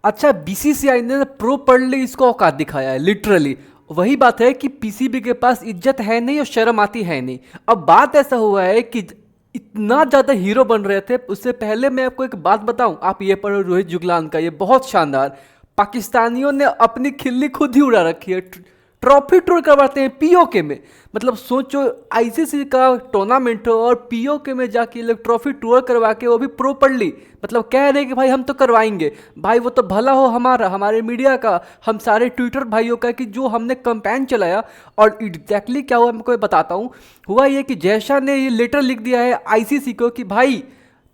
अच्छा, बीसीसीआई ने प्रॉपरली इसको औकात दिखाया है लिटरली। वही बात है कि पीसीबी के पास इज्जत है नहीं और शर्म आती है नहीं। अब बात ऐसा हुआ है कि इतना ज़्यादा हीरो बन रहे थे। उससे पहले मैं आपको एक बात बताऊं, आप ये पढ़ो रोहित जुगलान का, ये बहुत शानदार। पाकिस्तानियों ने अपनी खिल्ली खुद ही उड़ा रखी है। ट्रॉफी टूर करवाते हैं पीओके में। मतलब सोचो, आईसीसी का टूर्नामेंट हो और पीओके में जाके लोग ट्रॉफी टूर करवा के, वो भी प्रॉपरली। मतलब कह रहे हैं कि भाई हम तो करवाएंगे। भाई वो तो भला हो हमारा, हमारे मीडिया का, हम सारे ट्विटर भाइयों का, कि जो हमने कैंपेन चलाया। और एग्जैक्टली क्या हुआ मैं आपको बताता हूँ। हुआ ये कि जयशाह ने ये लेटर लिख दिया है आईसीसी को कि भाई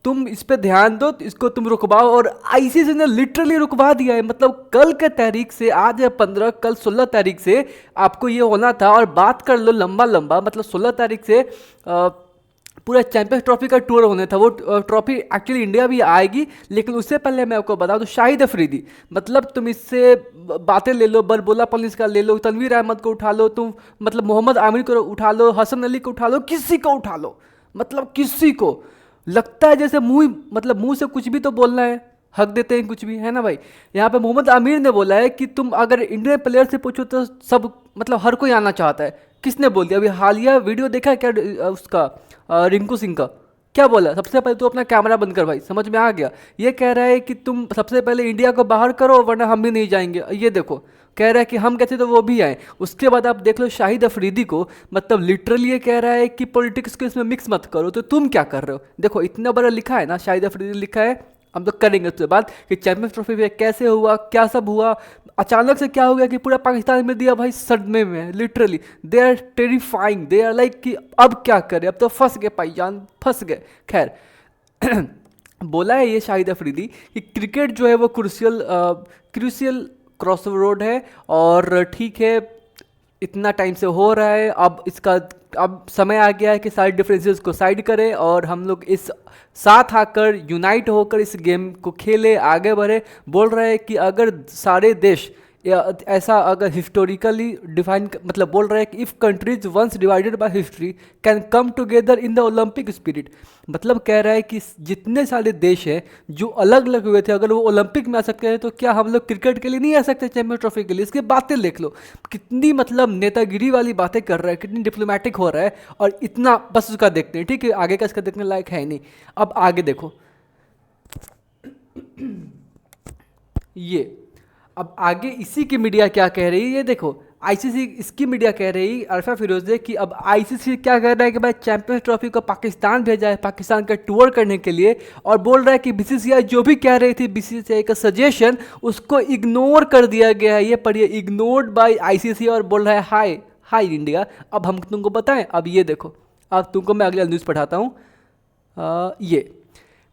तुम इस पे ध्यान दो, इसको तुम रुकवाओ। और आईसीसी ने लिटरली रुकवा दिया है। मतलब कल के तारीख से, आज है 15, कल 16 तारीख से आपको ये होना था। और बात कर लो लंबा लंबा, मतलब 16 तारीख से पूरा चैंपियंस ट्रॉफी का टूर होने था। वो ट्रॉफी एक्चुअली इंडिया भी आएगी, लेकिन उससे पहले मैं आपको बता दूं, शाहिद अफरीदी, मतलब तुम इससे बातें ले लो, बरबोला पुलिस का ले लो, तनवीर अहमद को उठा लो तुम, मतलब मोहम्मद आमिर को उठा लो, हसन अली को उठा लो, किसी को उठा लो, मतलब किसी को। लगता है जैसे मुंह, मतलब मुंह से कुछ भी तो बोलना है, हक देते हैं कुछ भी, है ना भाई। यहाँ पे मोहम्मद आमिर ने बोला है कि तुम अगर इंडियन प्लेयर से पूछो तो सब, मतलब हर कोई आना चाहता है। किसने बोल दिया? अभी हालिया वीडियो देखा है क्या उसका, रिंकू सिंह का? क्या बोला? सबसे पहले तो अपना कैमरा बंद कर भाई, समझ में आ गया। ये कह रहा है कि तुम सबसे पहले इंडिया को बाहर करो वरना हम भी नहीं जाएंगे। ये देखो, कह रहा है कि हम कहते तो वो भी आए। उसके बाद आप देख लो शाहिद अफरीदी को, मतलब लिटरली ये कह रहा है कि पॉलिटिक्स को इसमें मिक्स मत करो। तो तुम क्या कर रहे हो? देखो इतना बड़ा लिखा है ना, शाहिद अफरीदी लिखा है। हम तो करेंगे उसके बाद कि चैंपियंस ट्रॉफी में कैसे हुआ, क्या सब हुआ, अचानक से क्या हो गया कि पूरा पाकिस्तान में दिया भाई सदमे में। Literally they are terrifying, they are like कि अब क्या करें, अब तो फंस गए भाईजान, फंस गए। खैर बोला है ये शाहिद अफरीदी कि क्रिकेट जो है वो क्रूशियल क्रूशियल क्रॉस रोड है। और ठीक है, इतना टाइम से हो रहा है, अब इसका अब समय आ गया है कि सारे डिफरेंसेस को साइड करें और हम लोग इस साथ आकर यूनाइट होकर इस गेम को खेले, आगे बढ़े। बोल रहे हैं कि अगर सारे देश ऐसा अगर हिस्टोरिकली डिफाइन, मतलब बोल रहे हैं कि if countries once divided by history can come together in the Olympic spirit. मतलब कह रहा है कि जितने सारे देश हैं जो अलग अलग हुए थे, अगर वो ओलंपिक में आ सकते हैं तो क्या हम लोग क्रिकेट के लिए नहीं आ सकते, चैंपियंस ट्रॉफी के लिए? इसकी बातें देख लो, कितनी मतलब नेतागिरी वाली बातें कर रहा है, कितनी डिप्लोमेटिक हो रहा है। और इतना बस उसका देखते हैं, ठीक है, आगे का इसका देखने लायक है ही नहीं। अब आगे देखो ये, अब आगे इसी की मीडिया क्या कह रही है ये देखो। आईसीसी, इसकी मीडिया कह रही अरफा फिरोजे कि अब आईसीसी क्या कह रहा है कि भाई चैंपियंस ट्रॉफी को पाकिस्तान भेजा है, पाकिस्तान का टूर करने के लिए। और बोल रहा है कि बीसीसीआई जो भी कह रही थी, बीसीसीआई का सजेशन, उसको इग्नोर कर दिया गया है। ये पढ़िए, इग्नोर्ड बाय आईसीसी। और बोल रहा है हाय हाय इंडिया, अब हम तुमको बताएं। अब ये देखो, अब तुमको मैं अगला न्यूज़ पढ़ाता हूँ। ये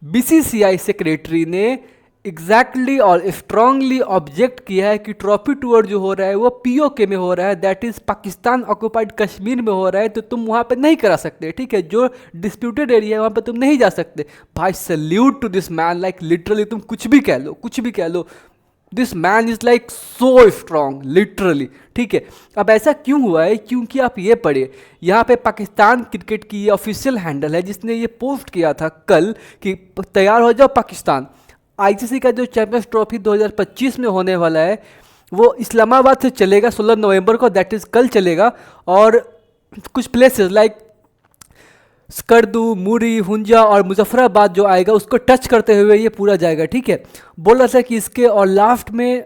बीसीसीआई सेक्रेटरी ने एग्जैक्टली और स्ट्रांगली ऑब्जेक्ट किया है कि ट्रॉफी टूर जो हो रहा है वो पीओके में हो रहा है, that is Pakistan occupied Kashmir में हो रहा है। तो तुम वहाँ पे नहीं करा सकते, ठीक है, जो डिस्प्यूटेड एरिया है वहाँ पे तुम नहीं जा सकते। भाई salute to this man, like literally तुम कुछ भी कह लो, कुछ भी कह लो, this man is like so strong literally. ठीक है, अब ऐसा क्यों हुआ है? क्योंकि आप ये पढ़िए, यहाँ पे पाकिस्तान क्रिकेट की ये ऑफिशियल हैंडल है जिसने ये पोस्ट किया था कल कि तैयार हो जाओ पाकिस्तान। आईसीसी का जो चैंपियंस ट्रॉफी 2025 में होने वाला है वो इस्लामाबाद से चलेगा 16 नवंबर को, दैट इज़ कल चलेगा। और कुछ प्लेसेस लाइक स्कर्दू, मुरी, हुंजा और मुजफ्फराबाद जो आएगा उसको टच करते हुए ये पूरा जाएगा। ठीक है, बोल रहा था कि इसके और लास्ट में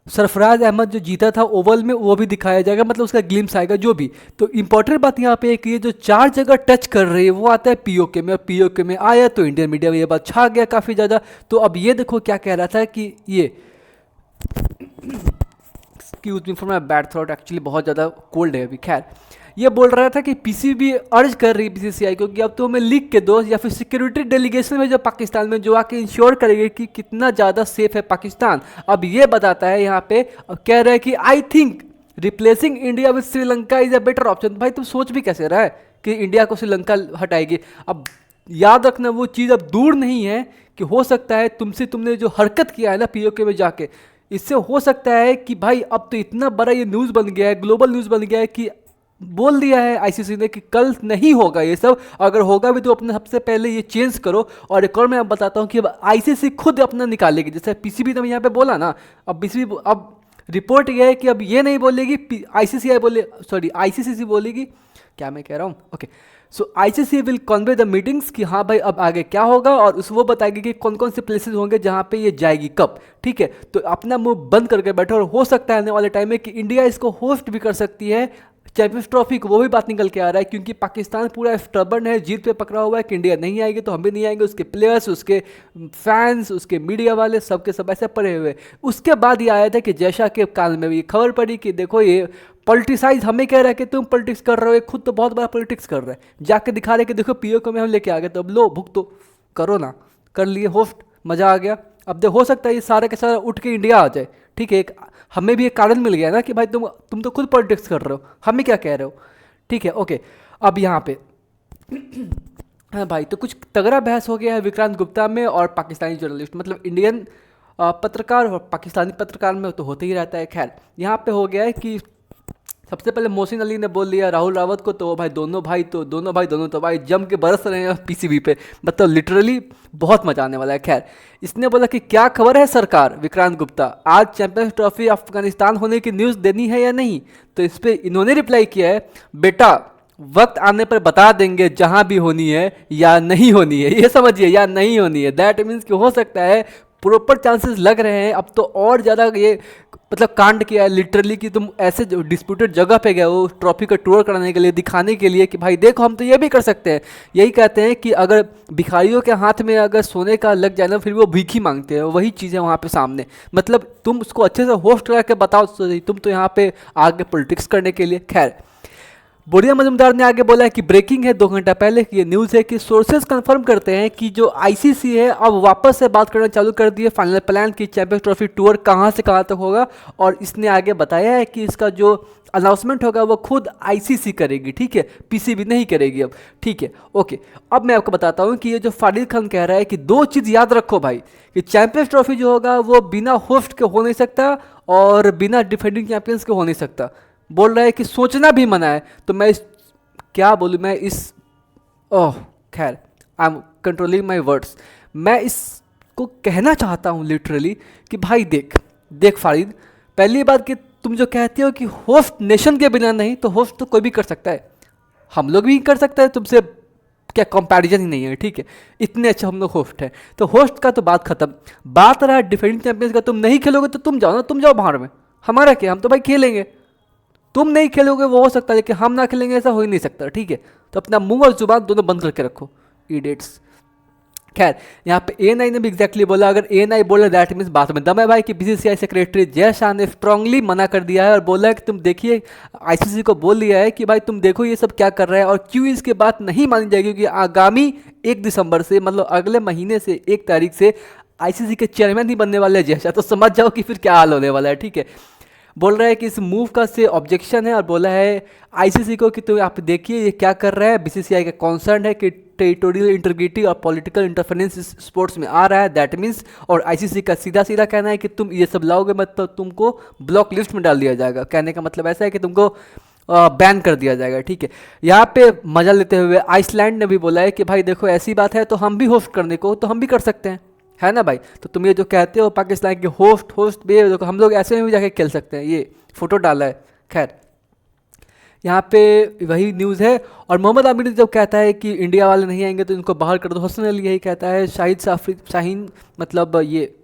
सरफराज अहमद जो जीता था ओवल में वो भी दिखाया जाएगा, मतलब उसका ग्लिम्स आएगा जो भी। तो इंपॉर्टेंट बात यहाँ पे है कि ये जो 4 जगह टच कर रही है वो आता है पीओके में, और पीओके में आया तो इंडियन मीडिया में ये बात छा गया काफ़ी ज़्यादा। तो अब ये देखो क्या कह रहा था कि ये excuse me for my bad throat, actually बहुत ज़्यादा कोल्ड है अभी। खैर, ये बोल रहा था कि पीसीबी अर्ज कर रही है बीसीसीआई को कि अब तो हमें लिख के दो, या फिर सिक्योरिटी डेलीगेशन में जो पाकिस्तान में जो आके इंश्योर करेंगे कि कितना ज़्यादा सेफ है पाकिस्तान। अब ये बताता है यहाँ पे, कह रहा है कि I think replacing India with Sri Lanka is a better option. भाई तुम सोच भी कैसे रहा है कि इंडिया को श्रीलंका हटाएगी? अब याद रखना वो चीज़ अब दूर नहीं है कि हो सकता है तुमने जो हरकत किया है ना पीओके में जाके, इससे हो सकता है कि भाई अब तो इतना बड़ा ये न्यूज़ बन गया है, ग्लोबल न्यूज़ बन गया है कि बोल दिया है आईसीसी ने कि कल नहीं होगा ये सब, अगर होगा भी तो अपने सबसे पहले ये चेंज करो। और एक और मैं अब बताता हूँ कि अब आईसीसी खुद अपना निकालेगी, जैसे पीसीबी ने यहाँ पे बोला ना, अब पीसीबी अब रिपोर्ट ये है कि अब ये नहीं बोलेगी आईसीसीआई बोले, सॉरी आईसीसी बोलेगी, क्या मैं कह रहा हूँ, okay. So ICC will convey the meetings कि हाँ भाई अब आगे क्या होगा, और उस वो बताएगी कि कौन कौन से प्लेसेस होंगे जहाँ पे ये जाएगी कब, ठीक है। तो अपना मुंह बंद करके बैठो, और हो सकता है आने वाले टाइम में कि इंडिया इसको होस्ट भी कर सकती है चैंपियंस ट्रॉफी को, वो भी बात निकल के आ रहा है, क्योंकि पाकिस्तान पूरा स्टबर्न है, जीत पे पकड़ा हुआ है कि इंडिया नहीं आएगी तो हम भी नहीं आएंगे, उसके प्लेयर्स, उसके फैंस, उसके मीडिया वाले सब के सब ऐसे पड़े हुए। उसके बाद ये आया था कि जैशा के कान में भी खबर पड़ी कि देखो ये पॉलिटिसाइज हमें कह रहा है कि तुम पॉलिटिक्स कर रहे हो, ये खुद तो बहुत बड़ा पॉलिटिक्स कर रहा है, जाके दिखा रहे कि देखो पीओ को में हम लेके आ गए, तो अब लो भुगतो, करो ना, कर लिए होस्ट, मज़ा आ गया। अब देख हो सकता है ये सारा के सारा उठ के इंडिया आ जाए, ठीक है, एक हमें भी एक कारण मिल गया ना कि भाई तुम तो खुद पॉलिटिक्स कर रहे हो, हमें क्या कह रहे हो, ठीक है, ओके। अब यहाँ पे हाँ भाई, तो कुछ तगड़ा बहस हो गया है विक्रांत गुप्ता में और पाकिस्तानी जर्नलिस्ट, मतलब इंडियन पत्रकार और पाकिस्तानी पत्रकार में तो होते ही रहता है। खैर यहाँ पे हो गया है कि सबसे पहले मोहसिन अली ने बोल दिया राहुल रावत को, तो वो भाई दोनों तो भाई जम के बरस रहे हैं पीसीबी पे, मतलब लिटरली बहुत मजा आने वाला है। खैर इसने बोला कि क्या खबर है सरकार, विक्रांत गुप्ता, आज चैंपियंस ट्रॉफी अफगानिस्तान होने की न्यूज़ देनी है या नहीं। तो इस पर इन्होंने रिप्लाई किया है, बेटा वक्त आने पर बता देंगे जहां भी होनी है या नहीं होनी है, ये समझिए, या नहीं होनी है, दैट मीन्स कि हो सकता है प्रॉपर चांसेस लग रहे हैं अब तो और ज़्यादा ये मतलब कांड किया है लिटरली कि तुम ऐसे डिस्प्यूटेड जगह पे गए हो ट्रॉफी का टूर कराने के लिए, दिखाने के लिए कि भाई देखो हम तो ये भी कर सकते हैं। यही कहते हैं कि अगर भिखारियों के हाथ में अगर सोने का लग जाए ना फिर वो भीख मांगते हैं, वही चीज़ है वहाँ पे सामने, मतलब तुम उसको अच्छे से होस्ट करके बताओ, तुम तो यहाँ पे आगे पॉलिटिक्स करने के लिए। खैर बोरिया मजूमदार ने आगे बोला है कि ब्रेकिंग है 2 घंटा पहले की ये न्यूज़ है कि सोर्सेज कंफर्म करते हैं कि जो आईसीसी है अब वापस से बात करना चालू कर दी है फाइनल प्लान की चैंपियंस ट्रॉफी टूर कहां से कहां तक होगा, और इसने आगे बताया है कि इसका जो अनाउंसमेंट होगा वो खुद आईसीसी करेगी, ठीक है, पीसीबी नहीं करेगी अब, ठीक है, ओके। अब मैं आपको बताता हूँ कि ये जो फारिद खान कह रहा है कि 2 चीज़ याद रखो भाई, कि चैंपियंस ट्रॉफी जो होगा वो बिना होस्ट के हो नहीं सकता और बिना डिफेंडिंग चैंपियंस के हो नहीं सकता। बोल रहा है कि सोचना भी मना है, तो मैं इस क्या बोलूँ, मैं इस ओह खैर I am controlling my words, मैं इसको कहना चाहता हूँ लिटरली कि भाई देख फारिद, पहली बात कि तुम जो कहते हो कि होस्ट नेशन के बिना नहीं, तो होस्ट तो कोई भी कर सकता है, हम लोग भी कर सकते हैं, तुमसे क्या कंपैरिजन ही नहीं है, ठीक है, इतने अच्छे हम लोग होस्ट हैं। तो होस्ट का तो बात खत्म, बात रहा डिफेंडिंग चैंपियंस का, तुम नहीं खेलोगे तो तुम जाओ ना, तुम जाओ बाहर में, हमारा क्या, हम तो भाई खेलेंगे, तुम नहीं खेलोगे वो हो सकता है लेकिन हम ना खेलेंगे ऐसा हो ही नहीं सकता, ठीक है। तो अपना मुंह और जुबान दोनों बंद करके रखो, इडियट्स। खैर यहाँ पे एएनआई ने भी एग्जैक्टली बोला, अगर एएनआई बोले दैट मीन्स बात में दम है भाई, कि बीसीसीआई सेक्रेटरी जय शाह ने स्ट्रांगली मना कर दिया है और बोला है कि तुम देखिए, आईसीसी को बोल दिया है कि भाई तुम देखो ये सब क्या कर रहा है, और क्यों इसकी बात नहीं मानी जाएगी, क्योंकि आगामी 1 दिसंबर से, मतलब अगले महीने से 1 तारीख से आईसीसी के चेयरमैन ही बनने वाले हैं जय शाह, तो समझ जाओ कि फिर क्या हाल होने वाला है, ठीक है। बोल रहा है कि इस मूव का से ऑब्जेक्शन है, और बोला है आईसीसी को कि तो आप देखिए ये क्या कर रहा है, बीसीसीआई का कॉन्सर्न है कि टेरिटोरियल इंटीग्रिटी और पॉलिटिकल इंटरफेरेंस इस स्पोर्ट्स में आ रहा है, दैट मीन्स, और आईसीसी का सीधा सीधा कहना है कि तुम ये सब लाओगे मतलब तुमको ब्लॉक लिस्ट में डाल दिया जाएगा, कहने का मतलब ऐसा है कि तुमको बैन कर दिया जाएगा, ठीक है। यहाँ पे मजा लेते हुए आइसलैंड ने भी बोला है कि भाई देखो ऐसी बात है तो हम भी होस्ट करने को तो हम भी कर सकते हैं, है ना भाई। तो तुम ये जो कहते हो पाकिस्तान के होस्ट भी देखो हम लोग ऐसे में भी जाके खेल सकते हैं, ये फोटो डाला है। खैर यहाँ पे वही न्यूज़ है, और मोहम्मद आमिर जब कहता है कि इंडिया वाले नहीं आएंगे तो इनको बाहर कर दो, हसन अली यही कहता है, शाहीन मतलब ये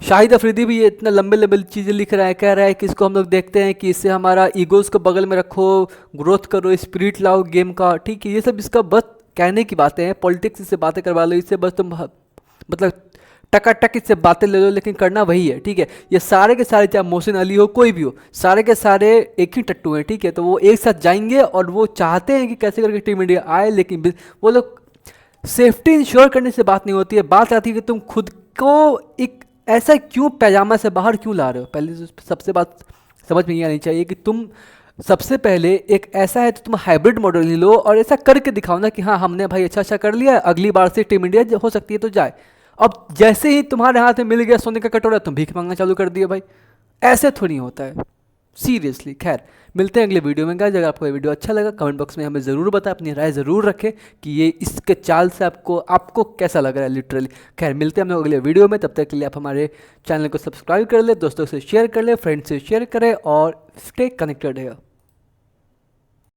शाहिद अफरीदी भी ये इतना लंबे लंबे चीज़ें लिख रहा है, कह रहा है कि इसको हम लोग देखते हैं कि इससे हमारा ईगोज़ को बगल में रखो, ग्रोथ करो, स्पिरिट लाओ गेम का, ठीक है, ये सब इसका बस कहने की बातें हैं, पॉलिटिक्स इससे बातें करवा लो, इससे बस तुम मतलब टकाटक इससे बातें ले लो, लेकिन करना वही है, ठीक है। ये सारे के सारे चाहे मोहसिन अली हो कोई भी हो, सारे के सारे एक ही टट्टू हैं, ठीक है। तो वो एक साथ जाएंगे और वो चाहते हैं कि कैसे करके टीम इंडिया आए, लेकिन वो लोग सेफ्टी इंश्योर करने से बात नहीं होती है, बात आती है कि तुम खुद को एक ऐसा क्यों पैजामा से बाहर क्यों ला रहे हो। पहले सबसे बात समझ में ये आनी चाहिए कि तुम सबसे पहले एक ऐसा है तो तुम हाइब्रिड मॉडल ही लो और ऐसा करके दिखाओ ना कि हाँ हमने भाई अच्छा कर लिया, अगली बार से टीम इंडिया हो सकती है तो जाए। अब जैसे ही तुम्हारे हाथ में मिल गया सोने का कटोरा तुम भीख मांगना चालू कर दिए भाई, ऐसे थोड़ी होता है, सीरियसली। खैर, मिलते हैं अगले वीडियो में गाइस। अगर आपको ये वीडियो अच्छा लगा कमेंट बॉक्स में हमें ज़रूर बताएं, अपनी राय ज़रूर रखें कि ये इसके चाल से आपको कैसा लग रहा है लिटरली। खैर, मिलते हैं हम लोग अगले वीडियो में। तब तक के लिए आप हमारे चैनल को सब्सक्राइब कर ले, दोस्तों से शेयर कर ले, फ्रेंड्स से शेयर करें और स्टे कनेक्टेड है।